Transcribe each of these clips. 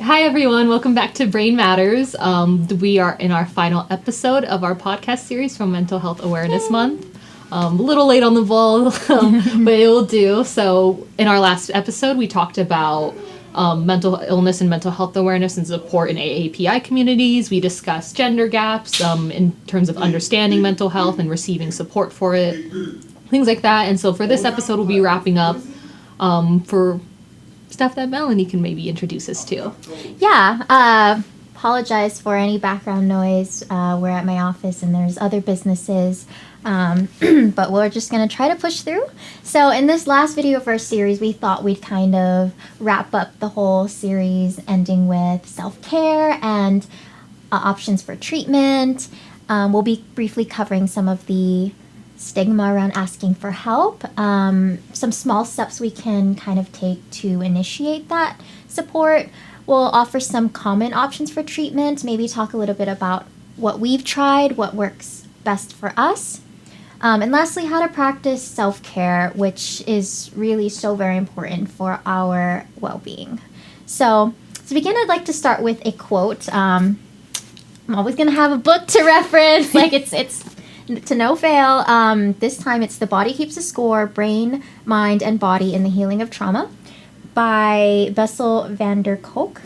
Hi, everyone. Welcome back to Brain Matters. We are in our final episode of our podcast series from Mental Health Awareness Month. A little late on the ball, but it will do. So in our last episode, we talked about mental illness and mental health awareness and support in AAPI communities. We discussed gender gaps in terms of understanding mental health and receiving support for it, things like that. And so for this episode, we'll be wrapping up for stuff that Melanie can maybe introduce us to. Yeah, apologize for any background noise. We're at my office and there's other businesses, but we're just going to try to push through. So in this last video of our series, we thought we'd kind of wrap up the whole series, ending with self-care and options for treatment. We'll be briefly covering some of the stigma around asking for help, some small steps we can kind of take to initiate that support. We'll offer some common options for treatment, maybe talk a little bit about what we've tried, what works best for us. And lastly, how to practice self-care, which is really so very important for our well-being. So to begin, I'd like to start with a quote. I'm always going to have a book to reference, like it's to no fail. This time it's The Body Keeps a Score, Brain, Mind, and Body in the Healing of Trauma by Bessel van der Kolk.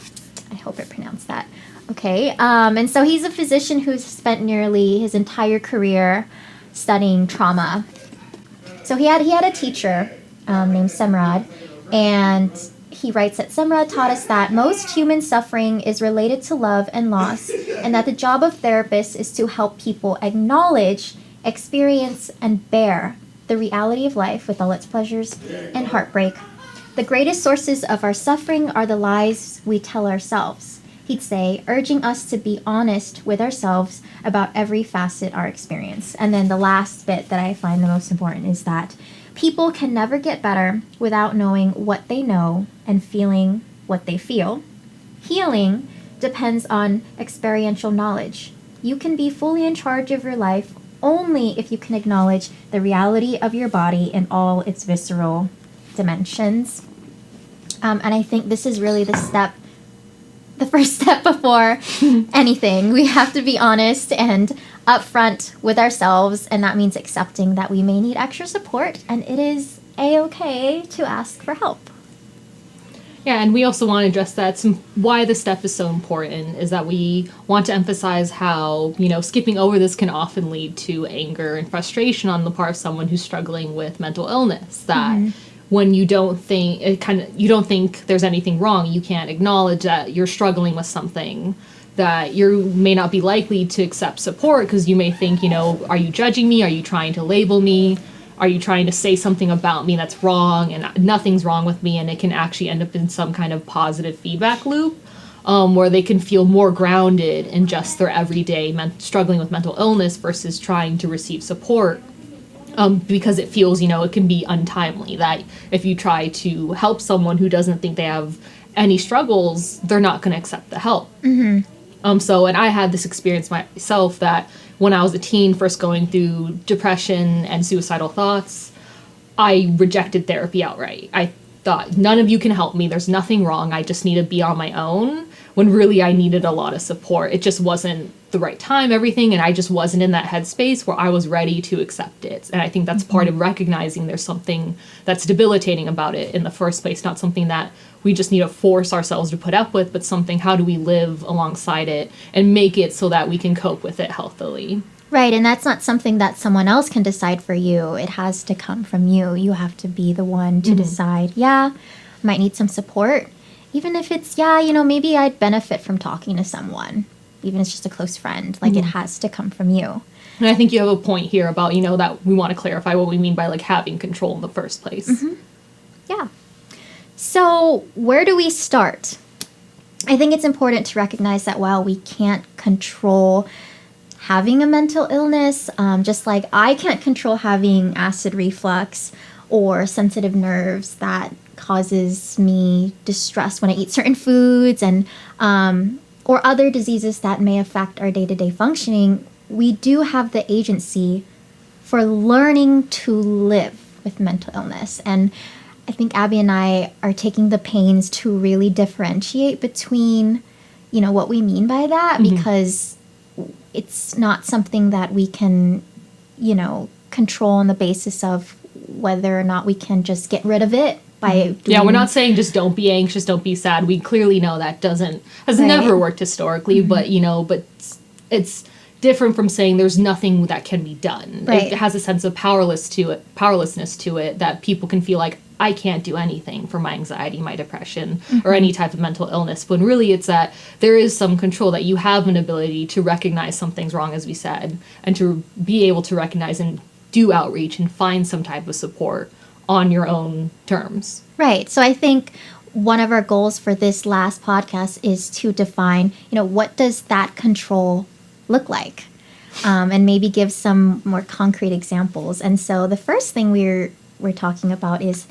I hope I pronounced that okay. And so he's a physician who's spent nearly his entire career studying trauma. So he had a teacher named Semrad, and he writes that Semrad taught us that most human suffering is related to love and loss, and that the job of therapists is to help people acknowledge, experience, and bear the reality of life with all its pleasures and heartbreak. The greatest sources of our suffering are the lies we tell ourselves, he'd say, urging us to be honest with ourselves about every facet of our experience. And then the last bit that I find the most important is that people can never get better without knowing what they know and feeling what they feel. Healing depends on experiential knowledge. You can be fully in charge of your life only if you can acknowledge the reality of your body in all its visceral dimensions. And I think this is really the first step before anything. We have to be honest and upfront with ourselves, and that means accepting that we may need extra support, and it is a-okay to ask for help. Yeah, and we also want to address that why this step is so important is that we want to emphasize how, skipping over this can often lead to anger and frustration on the part of someone who's struggling with mental illness. That when you don't think there's anything wrong, you can't acknowledge that you're struggling with something, that you may not be likely to accept support because you may think, are you judging me? Are you trying to label me? Are you trying to say something about me that's wrong and nothing's wrong with me? And it can actually end up in some kind of positive feedback loop where they can feel more grounded in just their everyday struggling with mental illness versus trying to receive support because it feels, it can be untimely, that if you try to help someone who doesn't think they have any struggles, they're not going to accept the help. And I had this experience myself that when I was a teen, first going through depression and suicidal thoughts, I rejected therapy outright. I thought, none of you can help me. There's nothing wrong. I just need to be on my own, when really I needed a lot of support. It just wasn't the right time, everything, and I just wasn't in that headspace where I was ready to accept it. And I think that's part of recognizing there's something that's debilitating about it in the first place, not something that we just need to force ourselves to put up with, but something, how do we live alongside it and make it so that we can cope with it healthily? Right, and that's not something that someone else can decide for you. It has to come from you. You have to be the one to decide, might need some support. Even if it's, maybe I'd benefit from talking to someone, even if it's just a close friend. Like, it has to come from you. And I think you have a point here about, that we want to clarify what we mean by, having control in the first place. Yeah. So where do we start? I think it's important to recognize that while we can't control having a mental illness, just like I can't control having acid reflux or sensitive nerves that causes me distress when I eat certain foods and or other diseases that may affect our day-to-day functioning, we do have the agency for learning to live with mental illness. And I I think Abby and I are taking the pains to really differentiate between, what we mean by that, because it's not something that we can, control on the basis of whether or not we can just get rid of it by doing... Yeah, we're not saying just don't be anxious, don't be sad. We clearly know that has never worked historically, but it's different from saying there's nothing that can be done. Right. It has a sense of powerlessness to it that people can feel like, I can't do anything for my anxiety, my depression, or any type of mental illness. When really it's that there is some control, that you have an ability to recognize something's wrong, as we said, and to be able to recognize and do outreach and find some type of support on your own terms. Right. So I think one of our goals for this last podcast is to define, what does that control look like? And maybe give some more concrete examples. And so the first thing we're talking about is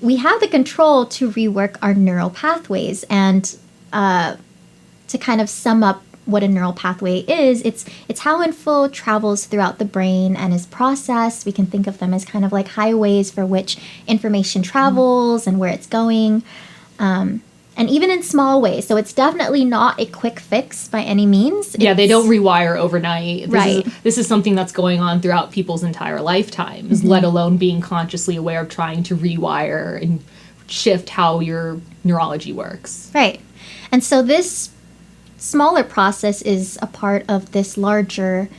we have the control to rework our neural pathways. And to kind of sum up what a neural pathway is, it's how info travels throughout the brain and is processed. We can think of them as kind of like highways for which information travels and where it's going. And even in small ways. So it's definitely not a quick fix by any means. Yeah, they don't rewire overnight. Right. This is something that's going on throughout people's entire lifetimes, let alone being consciously aware of trying to rewire and shift how your neurology works. Right. And so this smaller process is a part of this larger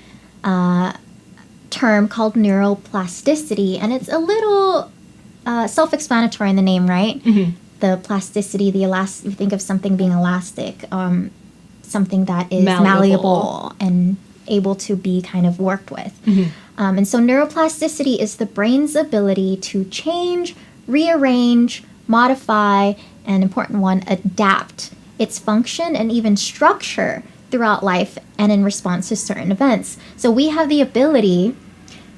term called neuroplasticity. And it's a little self-explanatory in the name, right? Mm-hmm. The plasticity, you think of something being elastic, something that is malleable and able to be kind of worked with. Mm-hmm. And so neuroplasticity is the brain's ability to change, rearrange, modify, and important one, adapt its function and even structure throughout life and in response to certain events. So we have the ability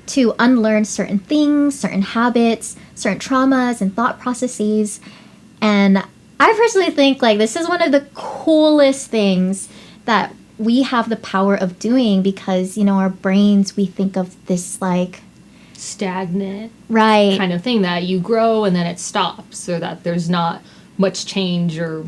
to unlearn certain things, certain habits, certain traumas and thought processes. And I personally think this is one of the coolest things that we have the power of doing, because, our brains, we think of this stagnant right kind of thing that you grow and then it stops, or that there's not much change or,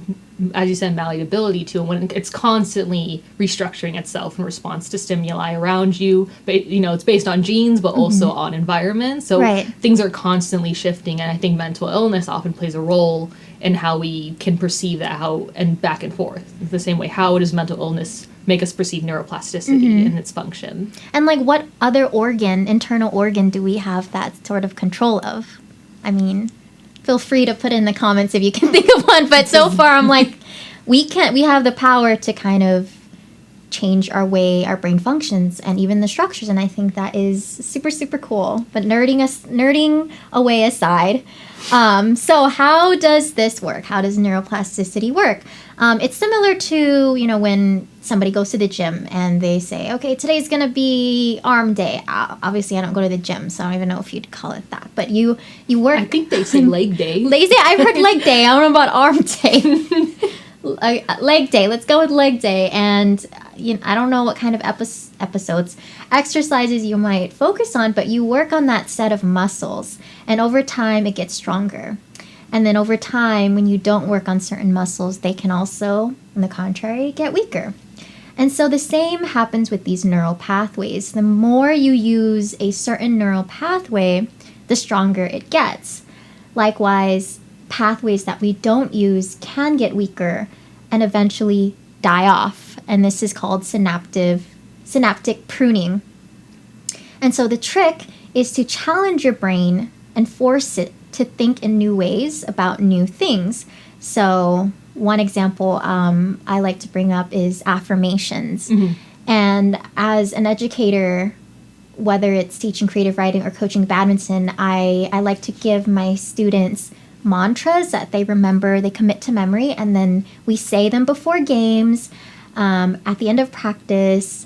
as you said, malleability to it, when it's constantly restructuring itself in response to stimuli around you. But it's based on genes, but also on environment. So things are constantly shifting, and I think mental illness often plays a role in how we can perceive that, and back and forth. The same way, how does mental illness make us perceive neuroplasticity and its function? And what other internal organ do we have that sort of control of? I mean, feel free to put in the comments if you can think of one, but so far I'm we have the power to kind of change our way our brain functions and even the structures, and I think that is super, super cool. But nerding away aside, so how does this work? How does neuroplasticity work? It's similar to, when somebody goes to the gym and they say, okay, today's going to be arm day. Obviously, I don't go to the gym, so I don't even know if you'd call it that. But you work... I think they say leg day. I've heard leg day. I don't know about arm day. Leg day. Let's go with leg day. And I don't know what kind of exercises you might focus on, but you work on that set of muscles. And over time, it gets stronger. And then over time, when you don't work on certain muscles, they can also, on the contrary, get weaker. And so the same happens with these neural pathways. The more you use a certain neural pathway, the stronger it gets. Likewise, pathways that we don't use can get weaker and eventually die off. And this is called synaptic pruning. And so the trick is to challenge your brain and force it to think in new ways about new things. So one example I like to bring up is affirmations. Mm-hmm. And as an educator, whether it's teaching creative writing or coaching badminton, I like to give my students mantras that they remember, they commit to memory, and then we say them before games, at the end of practice.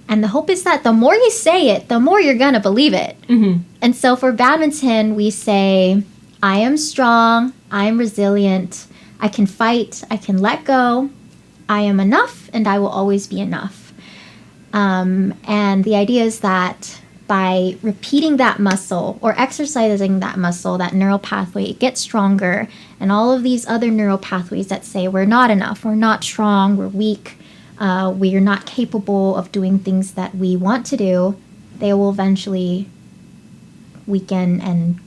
And the hope is that the more you say it, the more you're going to believe it. Mm-hmm. And so for badminton, we say, I am strong, I am resilient, I can fight, I can let go, I am enough, and I will always be enough. And the idea is that by repeating that muscle or exercising that muscle, that neural pathway, it gets stronger. And all of these other neural pathways that say we're not enough, we're not strong, we're weak, we are not capable of doing things that we want to do, they will eventually weaken and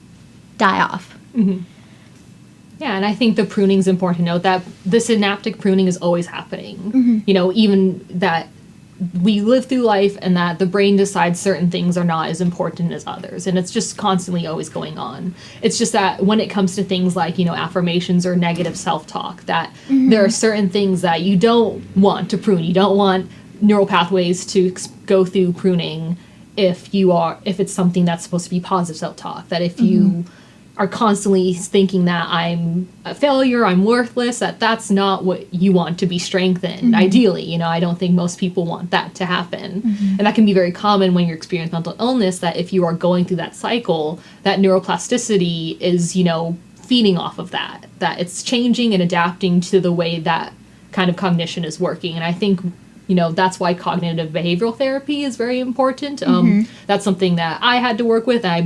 die off. Mm-hmm. Yeah, and I think the pruning is important to note that the synaptic pruning is always happening. Mm-hmm. You know, even that we live through life and that the brain decides certain things are not as important as others. And it's just constantly always going on. It's just that when it comes to things like, you know, affirmations or negative self-talk, that there are certain things that you don't want to prune. You don't want neural pathways to go through pruning if it's something that's supposed to be positive self-talk. That if you are constantly thinking that I'm a failure, I'm worthless, that's not what you want to be strengthened. Ideally, you know, I don't think most people want that to happen. And that can be very common when you experience mental illness, that if you are going through that cycle, that neuroplasticity is, you know, feeding off of that it's changing and adapting to the way that kind of cognition is working. And I think, you know, that's why cognitive behavioral therapy is very important. That's something that I had to work with. I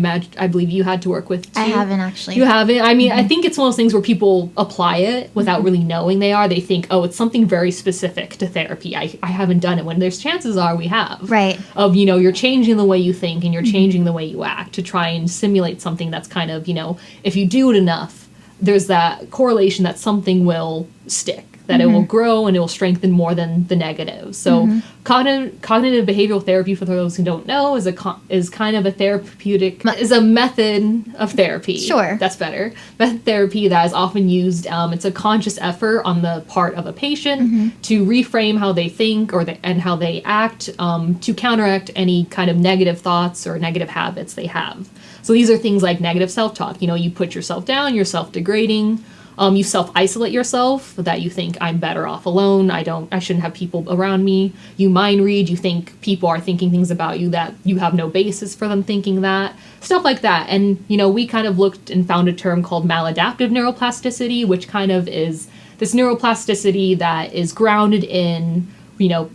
believe you had to work with too. I haven't actually. You haven't? I mean, I think it's one of those things where people apply it without really knowing they are. They think, oh, it's something very specific to therapy. I haven't done it, when there's chances are we have. Right. Of, you know, you're changing the way you think and you're changing the way you act to try and simulate something that's kind of, you know, if you do it enough, there's that correlation that something will stick. That it will grow and it will strengthen more than the negative. So cognitive behavioral therapy, for those who don't know, is kind of a method of therapy. Sure. That's better. Method therapy that is often used. It's a conscious effort on the part of a patient to reframe how they think and how they act, to counteract any kind of negative thoughts or negative habits they have. So these are things like negative self-talk. You know, you put yourself down, you're self-degrading. You self-isolate yourself, that you think I'm better off alone. I shouldn't have people around me. You mind read. You think people are thinking things about you that you have no basis for them thinking that. Stuff like that. And, you know, we kind of looked and found a term called maladaptive neuroplasticity, which kind of is this neuroplasticity that is grounded in, you know,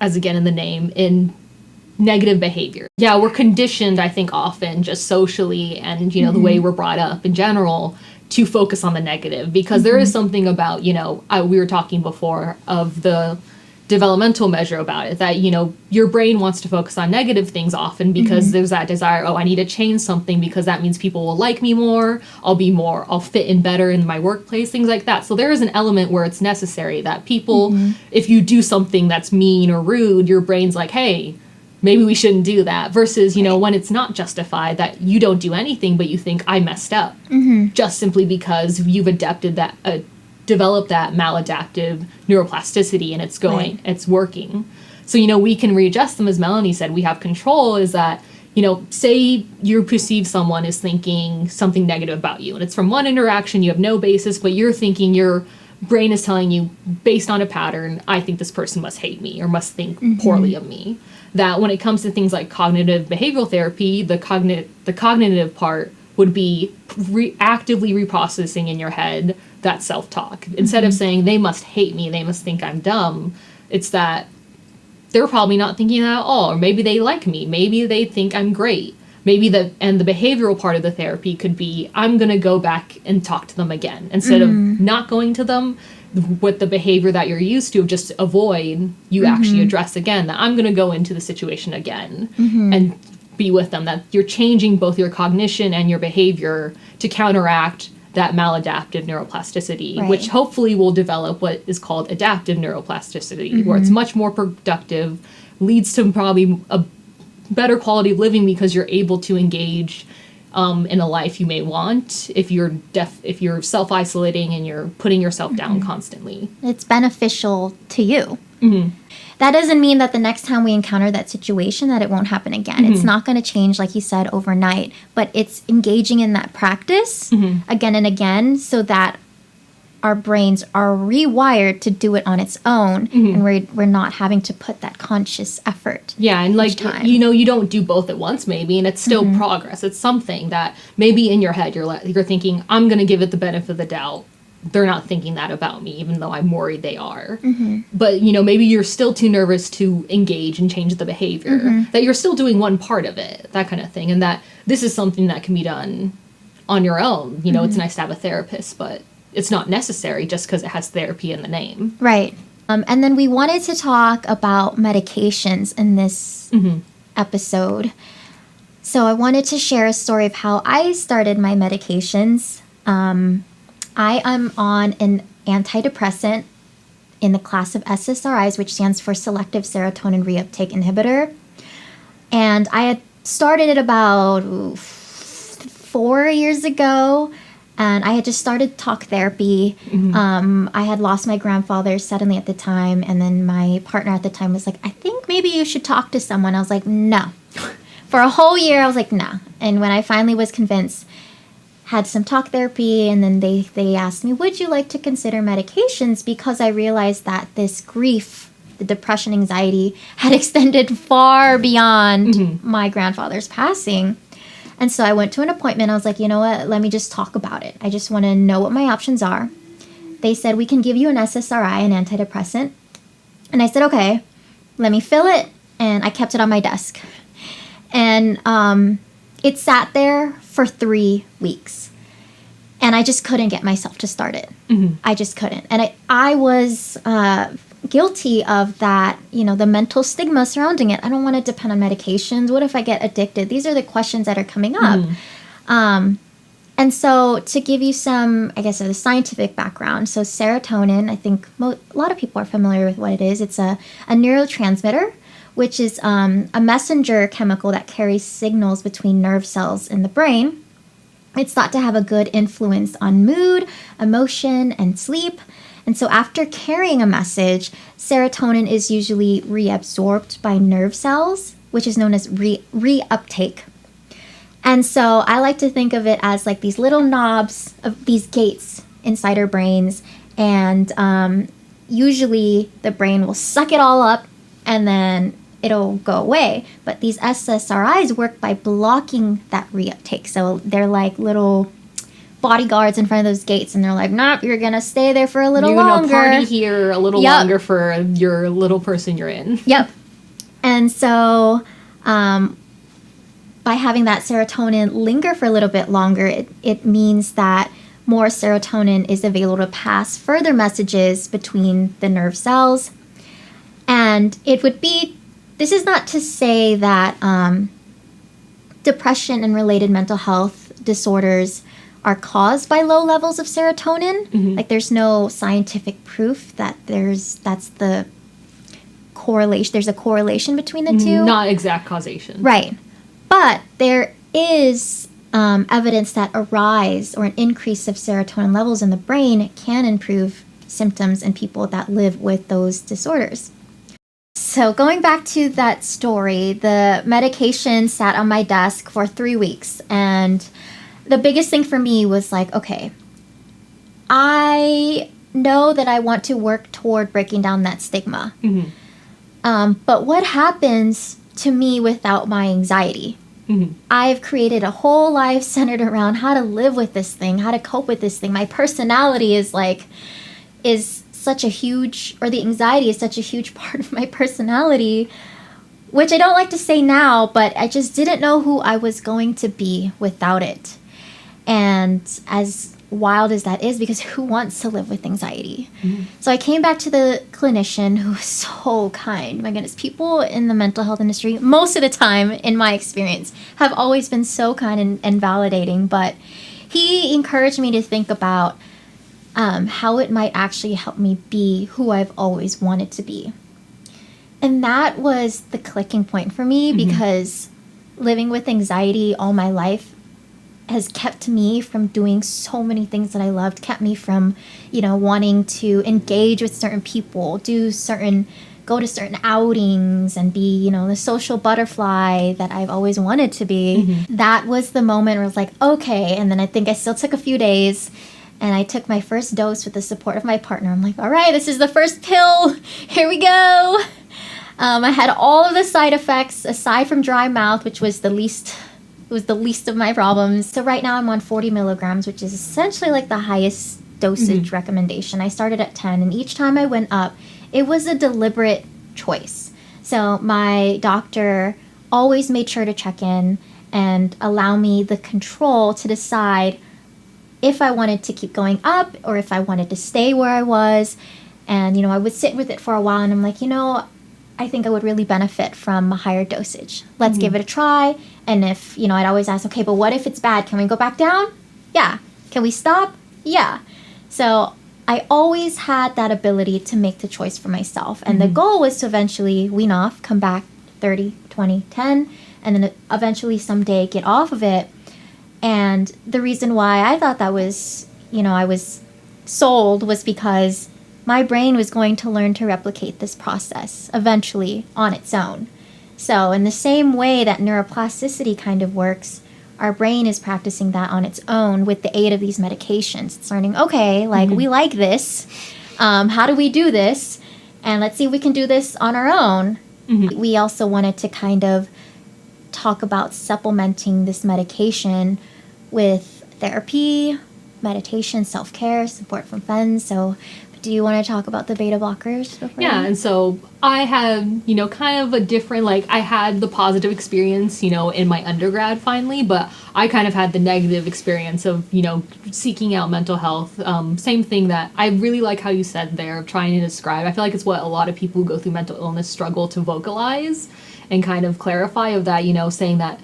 as again in the name, in negative behavior. Yeah, we're conditioned, I think, often just socially and, you know, the way we're brought up in general to focus on the negative, because there is something about, you know, we were talking before of the developmental measure about it, that, you know, your brain wants to focus on negative things often because there's that desire, oh, I need to change something because that means people will like me more, I'll fit in better in my workplace, things like that. So there is an element where it's necessary that people, if you do something that's mean or rude, your brain's like, hey, maybe we shouldn't do that, versus, you know, when it's not justified, that you don't do anything, but you think I messed up just simply because you've developed that maladaptive neuroplasticity and it's working. So, you know, we can readjust them. As Melanie said, we have control. Is that, you know, say you perceive someone is thinking something negative about you, and it's from one interaction, you have no basis, but you're thinking, your brain is telling you, based on a pattern, I think this person must hate me or must think poorly of me. That when it comes to things like cognitive behavioral therapy, the cognitive part would be actively reprocessing in your head that self-talk. Instead of saying, they must hate me, they must think I'm dumb, it's that they're probably not thinking that at all. Or maybe they like me, maybe they think I'm great. Maybe the behavioral part of the therapy could be, I'm going to go back and talk to them again. Instead of not going to them, with the behavior that you're used to of just avoid, you actually address again, that I'm going to go into the situation again and be with them. That you're changing both your cognition and your behavior to counteract that maladaptive neuroplasticity, which hopefully will develop what is called adaptive neuroplasticity, where it's much more productive, leads to probably a better quality of living because you're able to engage in a life you may want if you're self-isolating and you're putting yourself down constantly. It's beneficial to you. That doesn't mean that the next time we encounter that situation that it won't happen again. It's not going to change, like you said, overnight, but it's engaging in that practice again and again so that our brains are rewired to do it on its own, and we're not having to put that conscious effort. Yeah, and like, you know, you don't do both at once maybe, and it's still progress. It's something that maybe in your head you're thinking, I'm going to give it the benefit of the doubt they're not thinking that about me, even though I'm worried they are. But, you know, maybe you're still too nervous to engage and change the behavior, that you're still doing one part of it, that kind of thing. And that this is something that can be done on your own. You know, it's nice to have a therapist, but it's not necessary just because it has therapy in the name. Right. And then we wanted to talk about medications in this episode. So I wanted to share a story of how I started my medications. I am on an antidepressant in the class of SSRIs, which stands for selective serotonin reuptake inhibitor. And I had started it about 4 years ago, and I had just started talk therapy. I had lost my grandfather suddenly at the time, and then my partner at the time was like, I think maybe you should talk to someone. I was like, no. For a whole year, I was like, no. And when I finally was convinced, had some talk therapy, and then they asked me, would you like to consider medications? Because I realized that this grief, the depression, anxiety, had extended far beyond my grandfather's passing. And so I went to an appointment. I was like, you know what? Let me just talk about it. I just want to know what my options are. They said, we can give you an SSRI, an antidepressant. And I said, okay, let me fill it. And I kept it on my desk. And it sat there for 3 weeks. And I just couldn't get myself to start it. I just couldn't. And I was guilty of that, you know, the mental stigma surrounding it. I don't want to depend on medications. What if I get addicted? These are the questions that are coming up. And so to give you some, I guess, a scientific background. So serotonin, I think a lot of people are familiar with what it is. It's a neurotransmitter, which is a messenger chemical that carries signals between nerve cells in the brain. It's thought to have a good influence on mood, emotion, and sleep. And so after carrying a message, serotonin is usually reabsorbed by nerve cells, which is known as reuptake. And so I like to think of it as like these little knobs of these gates inside our brains. And usually the brain will suck it all up and then it'll go away. But these SSRIs work by blocking that reuptake. So they're like little bodyguards in front of those gates, and they're like, nope, you're gonna stay there for a little longer. You're gonna party here a little longer for your little person you're in. Yep. And so by having that serotonin linger for a little bit longer, it means that more serotonin is available to pass further messages between the nerve cells. And it would be, this is not to say that depression and related mental health disorders are caused by low levels of serotonin. Like there's no scientific proof that that's the correlation. There's a correlation between the two. Not exact causation. Right. But there is evidence that a rise or an increase of serotonin levels in the brain can improve symptoms in people that live with those disorders. So going back to that story, the medication sat on my desk for 3 weeks, and the biggest thing for me was like, okay, I know that I want to work toward breaking down that stigma. But what happens to me without my anxiety? I've created a whole life centered around how to live with this thing, how to cope with this thing. My personality is such a huge, or the anxiety is such a huge part of my personality, which I don't like to say now, but I just didn't know who I was going to be without it. And as wild as that is, because who wants to live with anxiety? So I came back to the clinician, who was so kind. My goodness, people in the mental health industry, most of the time, in my experience, have always been so kind and validating. But he encouraged me to think about how it might actually help me be who I've always wanted to be. And that was the clicking point for me, because living with anxiety all my life has kept me from doing so many things that I loved, kept me from, wanting to engage with certain people, go to certain outings and be, the social butterfly that I've always wanted to be. That was the moment where I was like, okay. And then I think I still took a few days, and I took my first dose with the support of my partner. I'm like, all right, this is the first pill. Here we go. I had all of the side effects aside from dry mouth, which was the least of my problems. So right now I'm on 40 milligrams, which is essentially like the highest dosage recommendation. I started at 10, and each time I went up, it was a deliberate choice. So my doctor always made sure to check in and allow me the control to decide if I wanted to keep going up or if I wanted to stay where I was. And, I would sit with it for a while, and I'm like, I think I would really benefit from a higher dosage. Let's give it a try. And if, I'd always ask, okay, but what if it's bad? Can we go back down? Yeah. Can we stop? Yeah. So I always had that ability to make the choice for myself. And the goal was to eventually wean off, come back 30, 20, 10, and then eventually someday get off of it. And the reason why I thought that was, I was sold was because my brain was going to learn to replicate this process eventually on its own. So in the same way that neuroplasticity kind of works, our brain is practicing that on its own with the aid of these medications. It's learning, okay, we like this. How do we do this? And let's see if we can do this on our own. We also wanted to kind of talk about supplementing this medication with therapy, meditation, self-care, support from friends. So do you want to talk about the beta blockers before? Yeah, and so I had, kind of a different, I had the positive experience, in my undergrad finally, but I kind of had the negative experience of, seeking out mental health. Same thing that I really like how you said there, of trying to describe. I feel like it's what a lot of people who go through mental illness struggle to vocalize and kind of clarify of that, saying that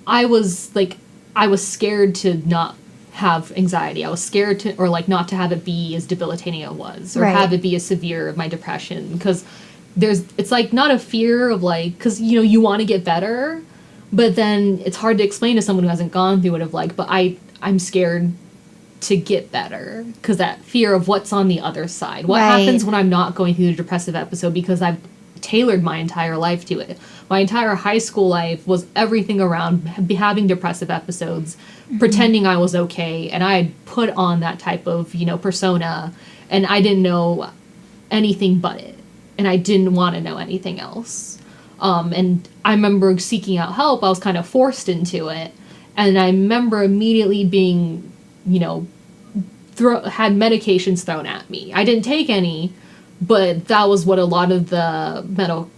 I was scared to not have anxiety. I was scared to, or not to have it be as debilitating as it was, or have it be as severe of my depression, because it's not a fear of because you want to get better, but then it's hard to explain to someone who hasn't gone through it of but I'm scared to get better, because that fear of what's on the other side. What happens when I'm not going through the depressive episode, because I've tailored my entire life to it. My entire high school life was everything around having depressive episodes, pretending I was okay, and I had put on that type of, persona, and I didn't know anything but it, and I didn't want to know anything else. And I remember seeking out help. I was kind of forced into it, and I remember immediately being, had medications thrown at me. I didn't take any, but that was what a lot of the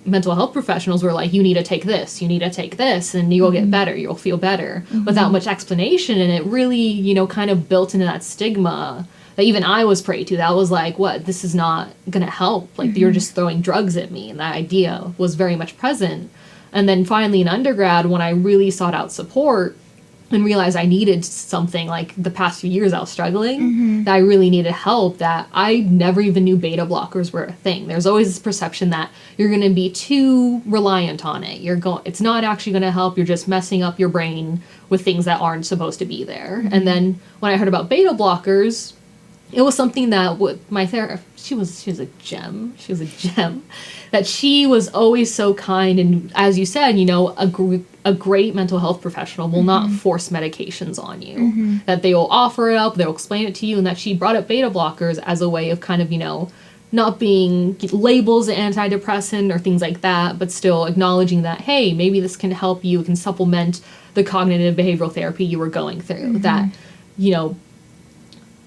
mental health professionals were like, you need to take this, and you'll get better, you'll feel better, without much explanation. And it really, kind of built into that stigma that even I was prey to. That was what, this is not going to help. You're just throwing drugs at me. And that idea was very much present. And then finally in undergrad, when I really sought out support, and realized I needed something, the past few years I was struggling, that I really needed help, that I never even knew beta blockers were a thing. There's always this perception that you're going to be too reliant on it. It's not actually going to help. You're just messing up your brain with things that aren't supposed to be there. And then when I heard about beta blockers, it was something that my therapist, she was a gem. She was a gem. That she was always so kind, and as you said, a great mental health professional will not force medications on you. That they will offer it up, they'll explain it to you, and that she brought up beta blockers as a way of kind of, not being labeled as an antidepressant or things like that, but still acknowledging that, hey, maybe this can help you, it can supplement the cognitive behavioral therapy you were going through. That,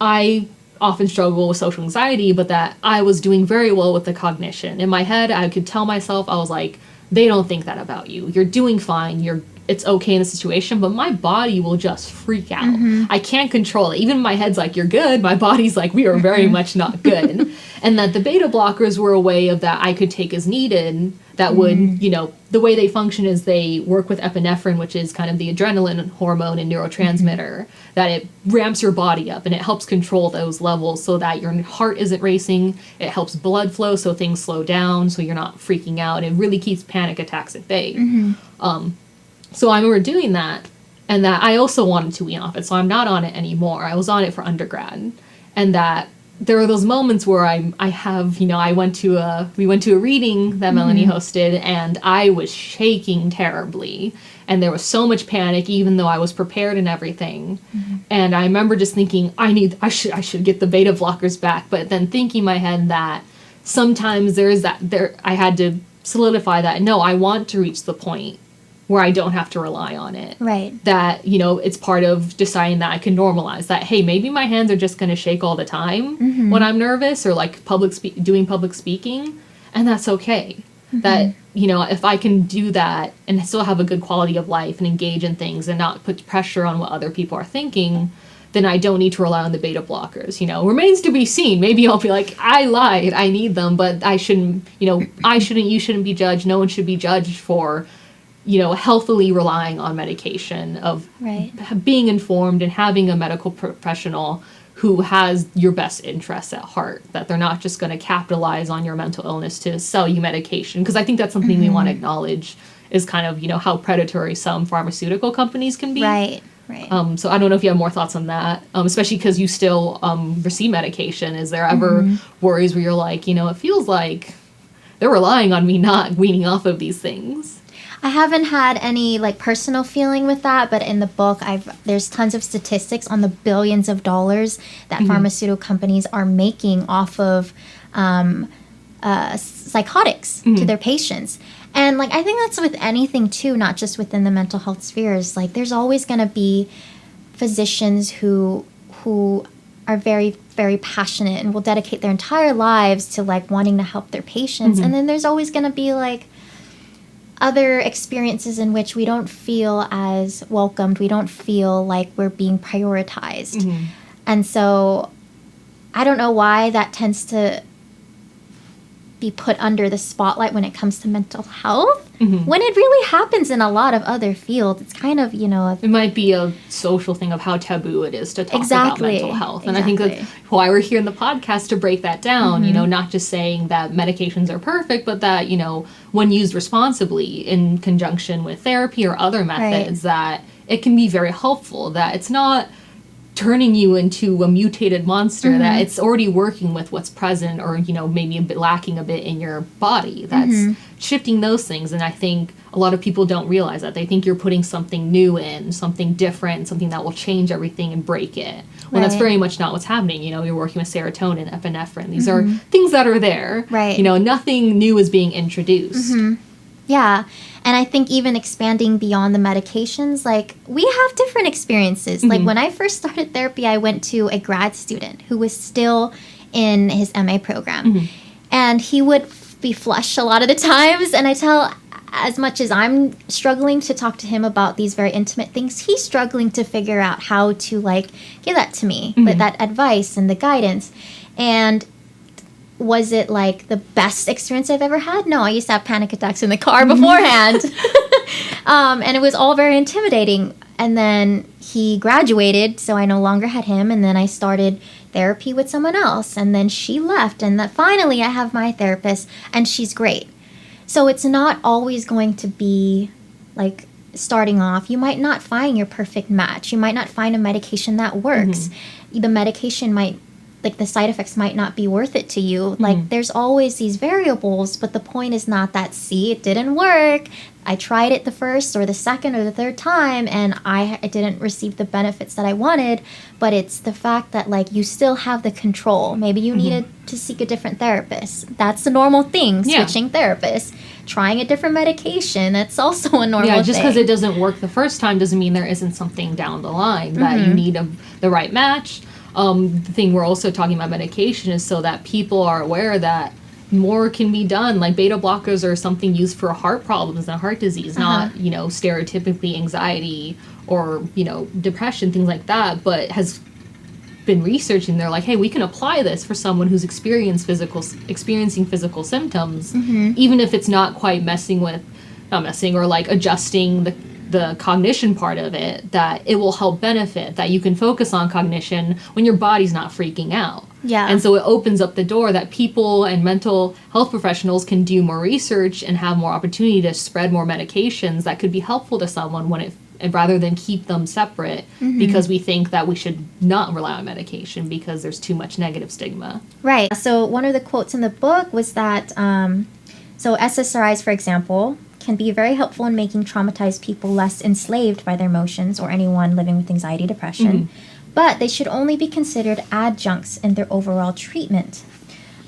I often struggle with social anxiety, but that I was doing very well with the cognition. In my head, I could tell myself, I was like, they don't think that about you. You're doing fine. It's okay in the situation, but my body will just freak out. I can't control it. Even my head's like, you're good. My body's like, we are very much not good. And that the beta blockers were a way of that I could take as needed, that would, the way they function is they work with epinephrine, which is kind of the adrenaline hormone and neurotransmitter, that it ramps your body up and it helps control those levels so that your heart isn't racing. It helps blood flow so things slow down, so you're not freaking out. It really keeps panic attacks at bay. So I remember doing that, and that I also wanted to wean off it, so I'm not on it anymore. I was on it for undergrad, and that there were those moments where we went to a reading that Melanie hosted, and I was shaking terribly, and there was so much panic, even though I was prepared and everything. And I remember just thinking, I should get the beta blockers back, but then thinking in my head that sometimes I had to solidify that, no, I want to reach the point where I don't have to rely on it. Right. That, you know, it's part of deciding that I can normalize that, hey, maybe my hands are just going to shake all the time when I'm nervous or like doing public speaking, and that's okay. That, you know, if I can do that and still have a good quality of life and engage in things and not put pressure on what other people are thinking, then I don't need to rely on the beta blockers. You know, remains to be seen. Maybe I'll be like, I lied, I need them, but I shouldn't, you know, you shouldn't be judged. No one should be judged for, you know, healthily relying on medication, of being informed and having a medical professional who has your best interests at heart, that they're not just going to capitalize on your mental illness to sell you medication. Because I think that's something we want to acknowledge is kind of, you know, how predatory some pharmaceutical companies can be. Right. So I don't know if you have more thoughts on that, especially because you still receive medication. Is there ever worries where you're like, you know, it feels like they're relying on me not weaning off of these things? I haven't had any like personal feeling with that, but in the book, there's tons of statistics on the billions of dollars that pharmaceutical companies are making off of psychotics to their patients. And like I think that's with anything too, not just within the mental health spheres. Like there's always going to be physicians who are very, very passionate and will dedicate their entire lives to like wanting to help their patients. And then there's always going to be like other experiences in which we don't feel as welcomed. We don't feel like we're being prioritized. And so I don't know why that tends to be put under the spotlight when it comes to mental health, when it really happens in a lot of other fields. It's kind of, you know... It might be a social thing of how taboo it is to talk about mental health. And I think that's why we're here in the podcast, to break that down, you know, not just saying that medications are perfect, but that, you know, when used responsibly in conjunction with therapy or other methods, that it can be very helpful, that it's not turning you into a mutated monster, that it's already working with what's present or, you know, maybe a bit lacking a bit in your body. That's shifting those things. And I think a lot of people don't realize that. They think you're putting something new in, something different, something that will change everything and break it. Well, that's very much not what's happening. You know, you're working with serotonin, epinephrine. These are things that are there. You know, nothing new is being introduced. Yeah. And I think even expanding beyond the medications, like we have different experiences. Like when I first started therapy, I went to a grad student who was still in his MA program. And he would be flushed a lot of the times. And I tell, as much as I'm struggling to talk to him about these very intimate things, he's struggling to figure out how to like give that to me, with that advice and the guidance. And was it like the best experience I've ever had? No, I used to have panic attacks in the car beforehand. And it was all very intimidating. And then he graduated, so I no longer had him. And then I started therapy with someone else. And then she left. And then finally I have my therapist, and she's great. So it's not always going to be like starting off. You might not find your perfect match. You might not find a medication that works. The medication might, like the side effects might not be worth it to you. Like there's always these variables, but the point is not that, see, it didn't work. I tried it the first or the second or the third time and I didn't receive the benefits that I wanted, but it's the fact that like you still have the control. Maybe you needed to seek a different therapist. That's the normal thing, switching therapists. Trying a different medication, that's also a normal thing. Yeah, just because it doesn't work the first time doesn't mean there isn't something down the line that you need the right match. The thing we're also talking about medication is so that people are aware that more can be done. Like beta blockers are something used for heart problems and heart disease, not, you know, stereotypically anxiety or, you know, depression, things like that, but has been researching. They're like, hey, we can apply this for someone who's experiencing physical symptoms, even if it's not quite or like adjusting the cognition part of it, that it will help benefit, that you can focus on cognition when your body's not freaking out. Yeah. And so it opens up the door that people and mental health professionals can do more research and have more opportunity to spread more medications that could be helpful to someone rather than keep them separate, because we think that we should not rely on medication because there's too much negative stigma. Right. So one of the quotes in the book was that, so SSRIs, for example, can be very helpful in making traumatized people less enslaved by their emotions, or anyone living with anxiety, depression. But they should only be considered adjuncts in their overall treatment.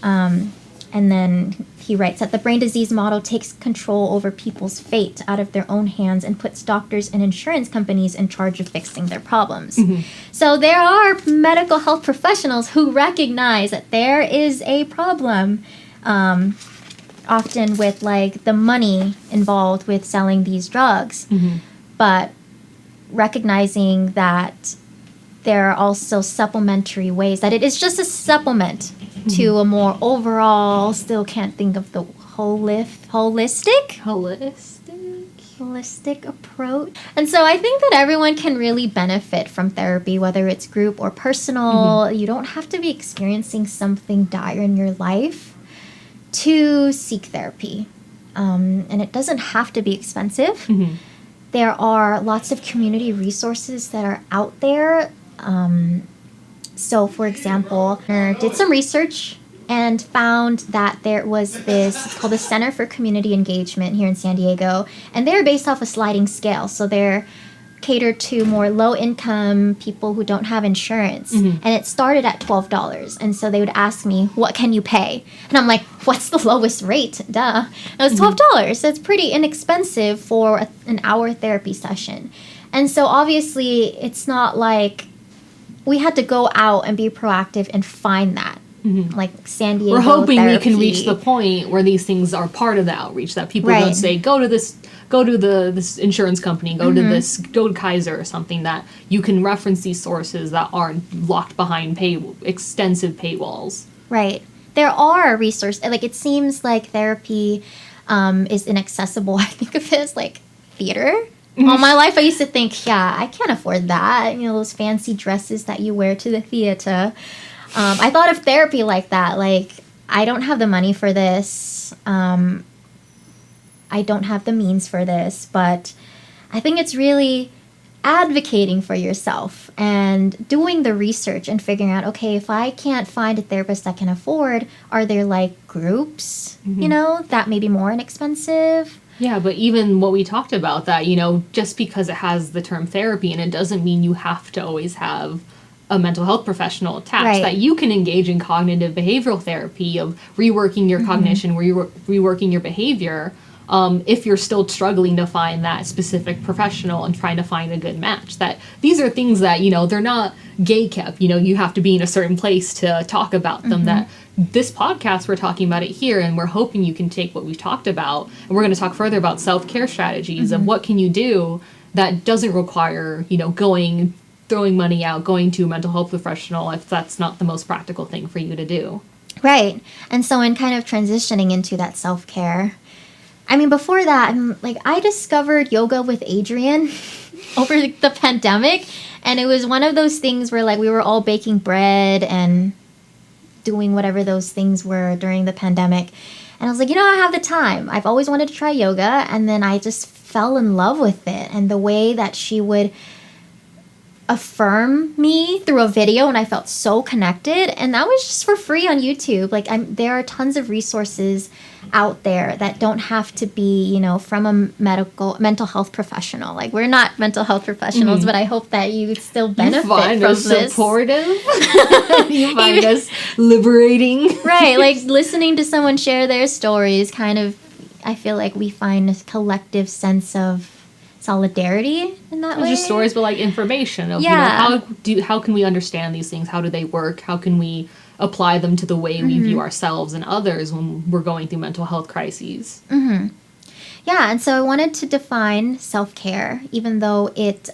And And then he writes that the brain disease model takes control over people's fate out of their own hands and puts doctors and insurance companies in charge of fixing their problems. So there are medical health professionals who recognize that there is a problem, often with like the money involved with selling these drugs, but recognizing that there are also supplementary ways, that it is just a supplement to a more overall, still can't think of the holistic approach. And so I think that everyone can really benefit from therapy, whether it's group or personal. You don't have to be experiencing something dire in your life to seek therapy. And it doesn't have to be expensive. There are lots of community resources that are out there. So, for example, I did some research and found that there was this, it's called the Center for Community Engagement here in San Diego, and they're based off a sliding scale. So they're catered to more low-income people who don't have insurance. And it started at $12. And so they would ask me, what can you pay? And I'm like, what's the lowest rate? Duh. It was $12. So it's pretty inexpensive for an hour therapy session. And so obviously it's not like we had to go out and be proactive and find that. Like San Diego We're hoping therapy. we can reach the point where these things are part of the outreach, that people don't say, go to this insurance company, go to Kaiser or something, that you can reference these sources that aren't locked behind extensive paywalls. Right. There are resources. Like, it seems like therapy is inaccessible. I think of it as like theater. All my life I used to think, yeah, I can't afford that. You know, those fancy dresses that you wear to the theater. I thought of therapy like that. Like, I don't have the money for this. I don't have the means for this. But I think it's really advocating for yourself and doing the research and figuring out, okay, if I can't find a therapist I can afford, are there like groups, you know, that may be more inexpensive? Yeah, but even what we talked about, that, you know, just because it has the term therapy, and it doesn't mean you have to always have a mental health professional attached, that you can engage in cognitive behavioral therapy of reworking your cognition, reworking your behavior, if you're still struggling to find that specific professional and trying to find a good match. That these are things that, you know, they're not gay-kept, you know, you have to be in a certain place to talk about them. That this podcast, we're talking about it here, and we're hoping you can take what we've talked about, and we're going to talk further about self-care strategies and what can you do that doesn't require, you know, throwing money out, going to a mental health professional if that's not the most practical thing for you to do. Right. And so in kind of transitioning into that self-care, I mean, before that, I discovered yoga with Adrian over the pandemic, and it was one of those things where like we were all baking bread and doing whatever those things were during the pandemic. And I was like, you know, I have the time. I've always wanted to try yoga, and then I just fell in love with it. And the way that she would affirm me through a video, and I felt so connected, and that was just for free on YouTube. Like, there are tons of resources out there that don't have to be, you know, from a mental health professional. Like, we're not mental health professionals, but I hope that you still benefit you find from us this. Supportive. You find us liberating. Right, like listening to someone share their stories, kind of, I feel like we find a collective sense of solidarity in that way. Just stories, but like information of, you know, how can we understand these things? How do they work? How can we apply them to the way we view ourselves and others when we're going through mental health crises? Yeah, and so I wanted to define self-care, even though it's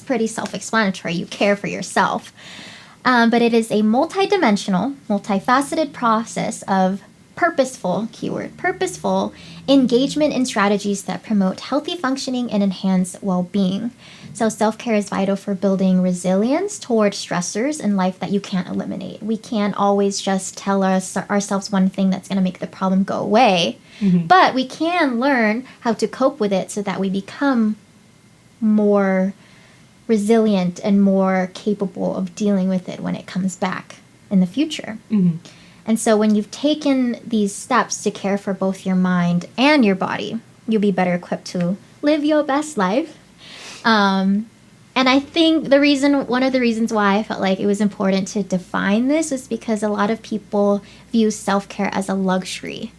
pretty self-explanatory. You care for yourself. But it is a multidimensional, multifaceted process of purposeful, keyword purposeful, engagement in strategies that promote healthy functioning and enhance well-being. So self-care is vital for building resilience towards stressors in life that you can't eliminate. We can't always just tell ourselves one thing that's going to make the problem go away, but we can learn how to cope with it so that we become more resilient and more capable of dealing with it when it comes back in the future. And so when you've taken these steps to care for both your mind and your body, you'll be better equipped to live your best life. And I think one of the reasons why I felt like it was important to define this was because a lot of people view self-care as a luxury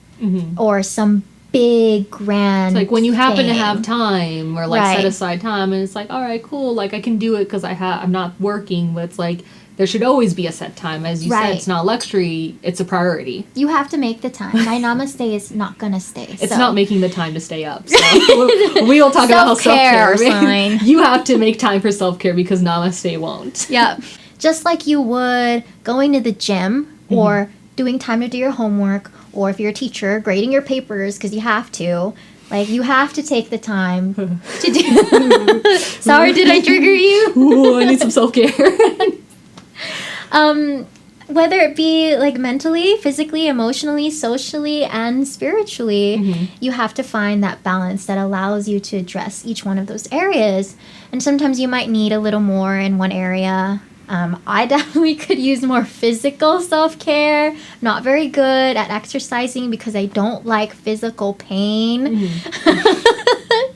or some big grand It's like when you happen to thing. have time or like Right. set aside time, and it's like, all right, cool, like I can do it because I'm not working, but it's like there should always be a set time. As you said, Right. it's not luxury, it's a priority. You have to make the time. My namaste is not gonna stay. It's not making the time to stay up. So we will talk about how Self-care self-care. sign. You have to make time for self-care because namaste won't. Yeah. Just like you would going to the gym or doing time to do your homework, or if you're a teacher, grading your papers because you have to. Like, you have to take the time to do... Sorry, did I trigger you? Ooh, I need some self-care. Whether it be like mentally, physically, emotionally, socially, and spiritually, you have to find that balance that allows you to address each one of those areas. And sometimes you might need a little more in one area. I definitely could use more physical self-care. Not very good at exercising because I don't like physical pain.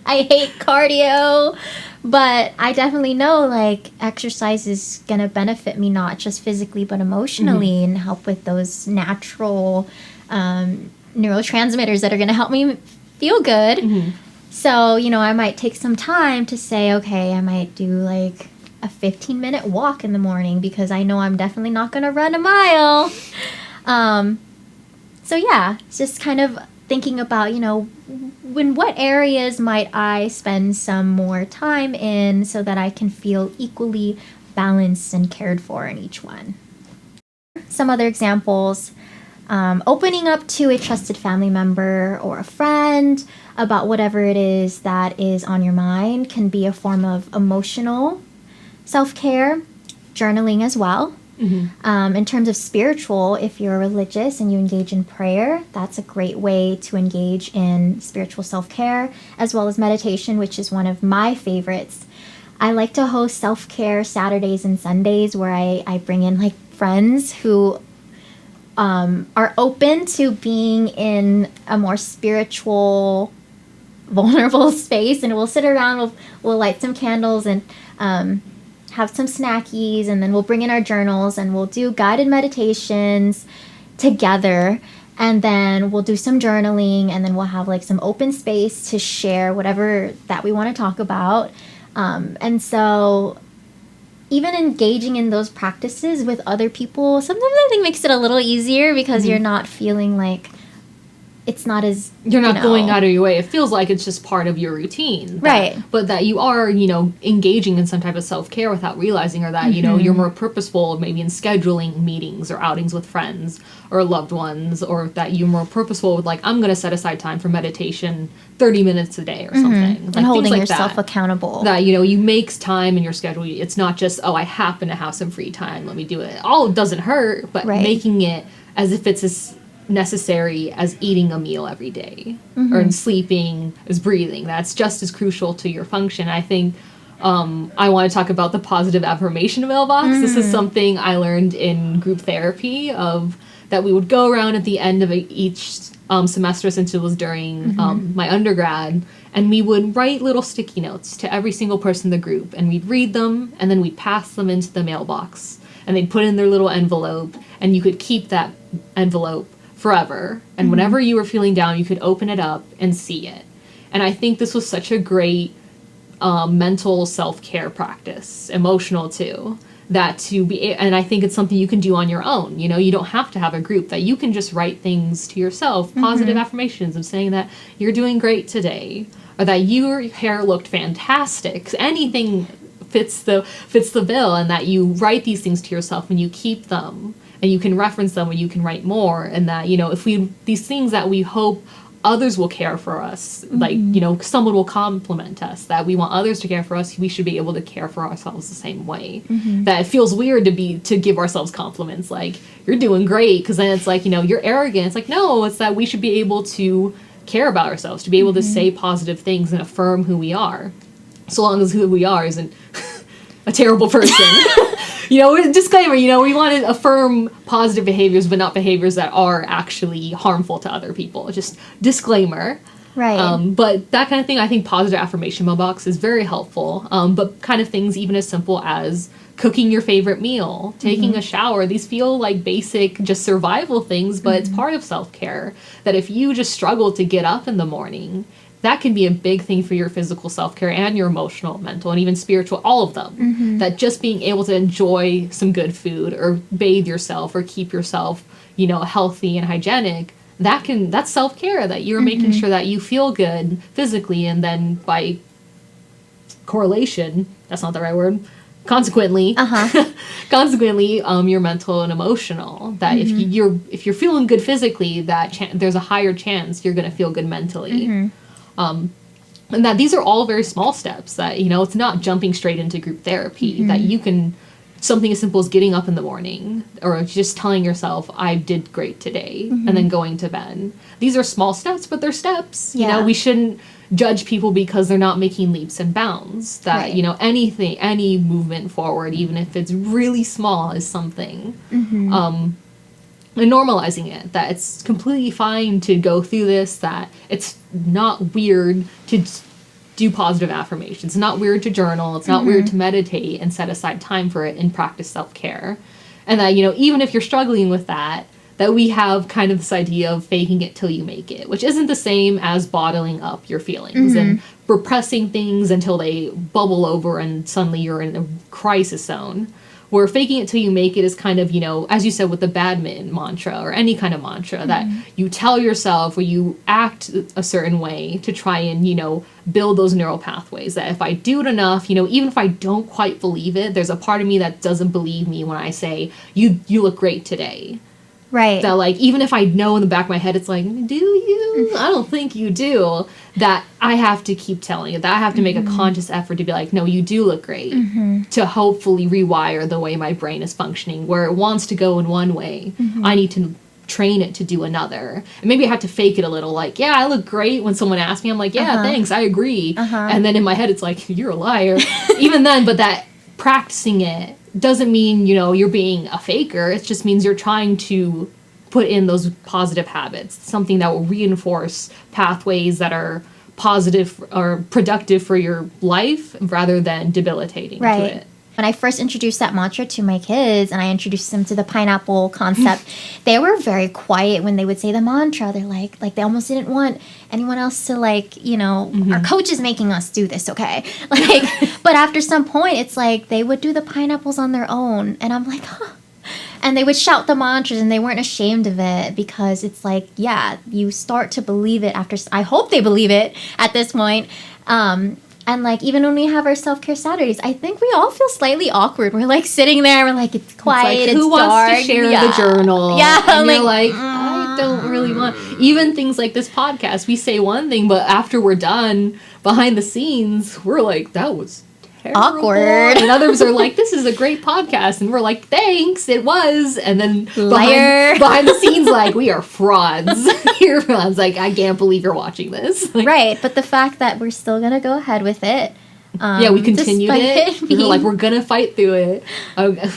I hate cardio. But I definitely know, like, exercise is going to benefit me not just physically but emotionally and help with those natural neurotransmitters that are going to help me feel good. So, you know, I might take some time to say, okay, I might do, like, a 15-minute walk in the morning because I know I'm definitely not going to run a mile. So, yeah, it's just kind of thinking about, you know, in what areas might I spend some more time in so that I can feel equally balanced and cared for in each one. Some other examples, opening up to a trusted family member or a friend about whatever it is that is on your mind can be a form of emotional self-care, journaling as well. In terms of spiritual, if you're religious and you engage in prayer, that's a great way to engage in spiritual self-care, as well as meditation, which is one of my favorites. I like to host self-care Saturdays and Sundays where I bring in like friends who are open to being in a more spiritual, vulnerable space, and we'll sit around, we'll light some candles and have some snackies, and then we'll bring in our journals and we'll do guided meditations together, and then we'll do some journaling, and then we'll have like some open space to share whatever that we want to talk about. And so even engaging in those practices with other people sometimes I think makes it a little easier because you're not feeling like it's not as... You're not going out of your way. It feels like it's just part of your routine. Right. But that you are, you know, engaging in some type of self-care without realizing, or that, you know, you're more purposeful maybe in scheduling meetings or outings with friends or loved ones, or that you're more purposeful with, like, I'm going to set aside time for meditation 30 minutes a day or something. Like, and holding like yourself that. accountable. That, you know, you make time in your schedule. It's not just, oh, I happen to have some free time, let me do it. All doesn't hurt, but making it as if it's as necessary as eating a meal every day or sleeping, as breathing. That's just as crucial to your function. I think I want to talk about the positive affirmation mailbox. This is something I learned in group therapy, of that we would go around at the end of each semester, since it was during my undergrad, and we would write little sticky notes to every single person in the group, and we'd read them, and then we'd pass them into the mailbox, and they'd put in their little envelope, and you could keep that envelope forever. And whenever you were feeling down, you could open it up and see it. And I think this was such a great mental self-care practice, emotional too, that to be, and I think it's something you can do on your own. You know, you don't have to have a group, that you can just write things to yourself, positive affirmations of saying that you're doing great today, or that your hair looked fantastic. Anything fits the bill, and that you write these things to yourself and you keep them. And you can reference them, and you can write more. And that, you know, if these things that we hope others will care for us, like, you know, someone will compliment us, that we want others to care for us, we should be able to care for ourselves the same way. That it feels weird to give ourselves compliments, like, you're doing great, because then it's like, you know, you're arrogant. It's like, no, it's that we should be able to care about ourselves, to be able to say positive things and affirm who we are, so long as who we are isn't a terrible person. You know, disclaimer, you know, we want to affirm positive behaviors, but not behaviors that are actually harmful to other people. Just disclaimer. Right. But that kind of thing, I think positive affirmation mailbox is very helpful. But kind of things even as simple as cooking your favorite meal, taking a shower, these feel like basic, just survival things, but it's part of self-care. That if you just struggle to get up in the morning, that can be a big thing for your physical self-care and your emotional, mental, and even spiritual, all of them. That just being able to enjoy some good food or bathe yourself or keep yourself, healthy and hygienic, that's self-care, that you're making sure that you feel good physically, and then by correlation, that's not the right word, consequently, your mental and emotional, that if you're feeling good physically, that there's a higher chance you're going to feel good mentally. And that these are all very small steps, that, it's not jumping straight into group therapy, that you can, something as simple as getting up in the morning or just telling yourself, I did great today, and then going to bed. These are small steps, but they're steps. We shouldn't judge people because they're not making leaps and bounds. That, anything, any movement forward, even if it's really small, is something. And normalizing it, that it's completely fine to go through this, that it's not weird to do positive affirmations. It's not weird to journal. It's not weird to meditate and set aside time for it and practice self-care. And that, even if you're struggling with that we have kind of this idea of faking it till you make it, which isn't the same as bottling up your feelings and repressing things until they bubble over and suddenly you're in a crisis zone. Where faking it till you make it is kind of, as you said with the badminton mantra or any kind of mantra, that you tell yourself or you act a certain way to try and, build those neural pathways. That if I do it enough, even if I don't quite believe it, there's a part of me that doesn't believe me when I say, you look great today. Right. That, like, even if I know in the back of my head, it's like, do you? I don't think you do. That I have to keep telling it. That I have to make a conscious effort to be like, no, you do look great. To hopefully rewire the way my brain is functioning. Where it wants to go in one way, I need to train it to do another. And maybe I have to fake it a little. Like, yeah, I look great. When someone asks me, I'm like, yeah, thanks, I agree. And then in my head, it's like, you're a liar. Even then, but that practicing it doesn't mean, you're being a faker. It just means you're trying to put in those positive habits, something that will reinforce pathways that are positive or productive for your life rather than debilitating to it. When I first introduced that mantra to my kids and I introduced them to the pineapple concept, they were very quiet when they would say the mantra. They're like they almost didn't want anyone else to our coach is making us do this, okay? But after some point, it's like they would do the pineapples on their own. And I'm like, huh. And they would shout the mantras and they weren't ashamed of it because it's like, yeah, you start to believe it after, I hope they believe it at this point. And even when we have our self-care Saturdays, I think we all feel slightly awkward. We're sitting there, we're it's quiet, it's who dark. wants to share the journal? Yeah. And you're I don't really want, even things like this podcast, we say one thing, but after we're done, behind the scenes, we're like, that was terrible. Awkward. And others are like, this is a great podcast. And we're like, thanks, it was. And then behind the scenes, we are frauds. You're frauds. I can't believe you're watching this. Right. But the fact that we're still going to go ahead with it. We continued it. We were we're going to fight through it.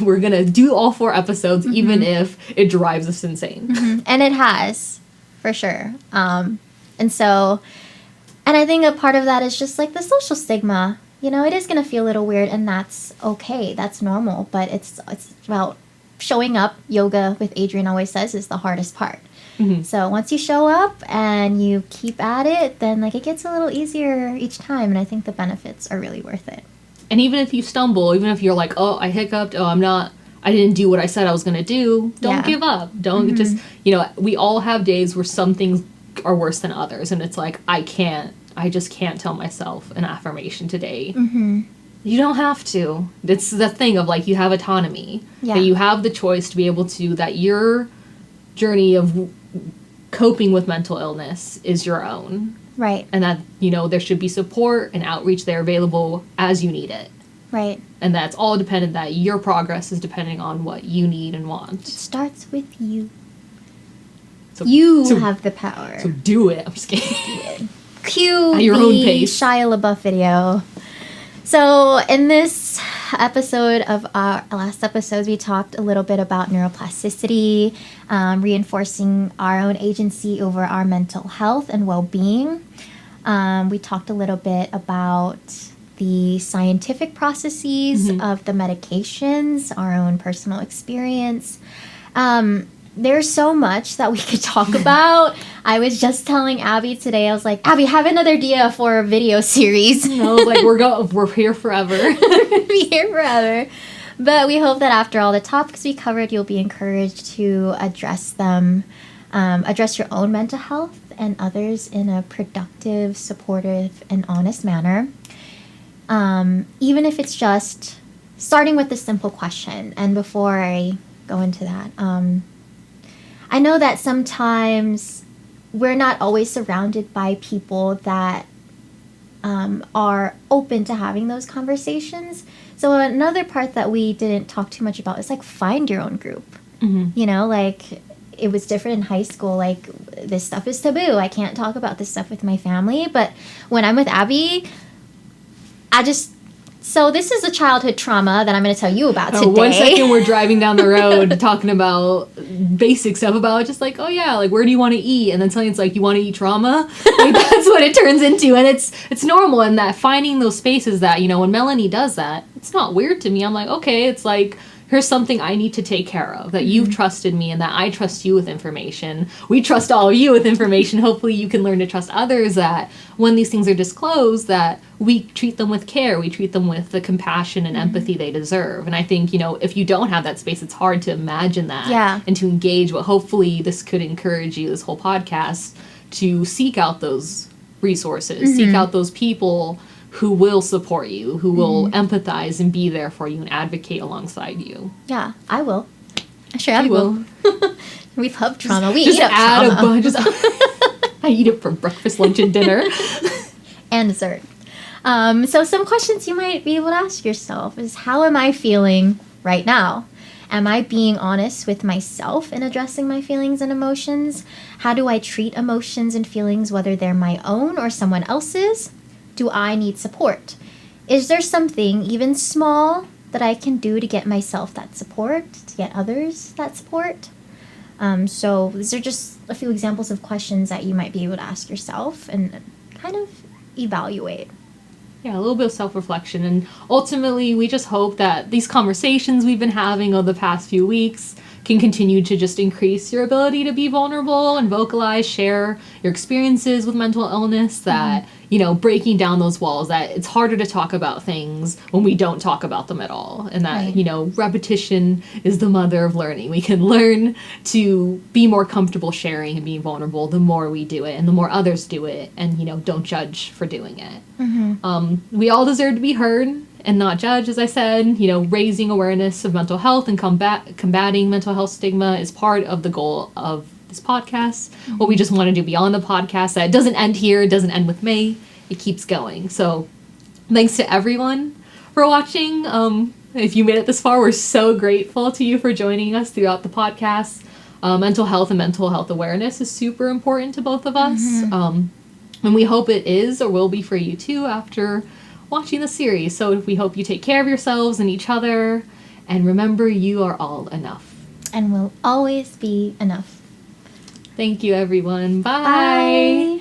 We're going to do all 4 episodes, even if it drives us insane. And it has, for sure. And I think a part of that is just the social stigma. It is going to feel a little weird, and that's okay. That's normal. But it's about showing up. Yoga, with Adrienne always says, is the hardest part. So once you show up and you keep at it, then it gets a little easier each time. And I think the benefits are really worth it. And even if you stumble, even if you're like, oh, I hiccuped, I didn't do what I said I was going to do, don't give up. Don't just, we all have days where some things are worse than others. And it's I just can't tell myself an affirmation today. You don't have to. It's the thing of you have autonomy. That you have the choice to be able to, that your journey of coping with mental illness is your own. Right. And that, there should be support and outreach there available as you need it. Right. And that's all dependent, that your progress is depending on what you need and want. It starts with you. So you have the power. So do it. I'm just kidding. Cue at your the own pace. Shia LaBeouf video. So in this episode of our last episodes, we talked a little bit about neuroplasticity, reinforcing our own agency over our mental health and well-being. We talked a little bit about the scientific processes of the medications, our own personal experience. There's so much that we could talk about. I was just telling Abby today, I was like, Abby, have another idea for a video series. I was like, we're here forever. We're here forever. But we hope that after all the topics we covered, you'll be encouraged to address them, address your own mental health and others in a productive, supportive, and honest manner. Even if it's just starting with a simple question. And before I go into that, I know that sometimes we're not always surrounded by people that are open to having those conversations. So another part that we didn't talk too much about is like find your own group. You know, like it was different in high school. Like this stuff is taboo. I can't talk about this stuff with my family. But when I'm with Abby, so this is a childhood trauma that I'm going to tell you about today. 1 second we're driving down the road talking about basic stuff about just like, oh yeah, like where do you want to eat? And then suddenly it's like, you want to eat trauma? Like that's what it turns into. And it's normal in that finding those spaces that, you know, when Melanie does that, it's not weird to me. I'm like, okay, it's like, here's something I need to take care of, that you've trusted me and that I trust you with information. We trust all of you with information. Hopefully you can learn to trust others, that when these things are disclosed, that we treat them with care. We treat them with the compassion and empathy they deserve. And I think, you know, if you don't have that space, it's hard to imagine that and to engage. But hopefully this could encourage you, this whole podcast, to seek out those resources, seek out those people who will support you, who will empathize and be there for you and advocate alongside you. Yeah, I will. Sure, I will. We love trauma. We just eat up add trauma. a bunch. I eat it for breakfast, lunch, and dinner. And dessert. So some questions you might be able to ask yourself is, how am I feeling right now? Am I being honest with myself in addressing my feelings and emotions? How do I treat emotions and feelings, whether they're my own or someone else's? Do I need support? Is there something, even small, that I can do to get myself that support, to get others that support? So these are just a few examples of questions that you might be able to ask yourself and kind of evaluate. Yeah, a little bit of self-reflection. And ultimately, we just hope that these conversations we've been having over the past few weeks can continue to just increase your ability to be vulnerable and vocalize, share your experiences with mental illness, that, you know, breaking down those walls, that it's harder to talk about things when we don't talk about them at all. And that, you know, repetition is the mother of learning. We can learn to be more comfortable sharing and being vulnerable the more we do it and the more others do it, and, you know, don't judge for doing it. We all deserve to be heard and not judge, as I said. You know, raising awareness of mental health and combating mental health stigma is part of the goal of this podcast. What we just want to do beyond the podcast, that it doesn't end here, it doesn't end with me, it keeps going. So thanks to everyone for watching. If you made it this far, we're so grateful to you for joining us throughout the podcast. Mental health and mental health awareness is super important to both of us. And we hope it is or will be for you too after watching the series. So we hope you take care of yourselves and each other, and remember, you are all enough. And will always be enough. Thank you, everyone. Bye. Bye.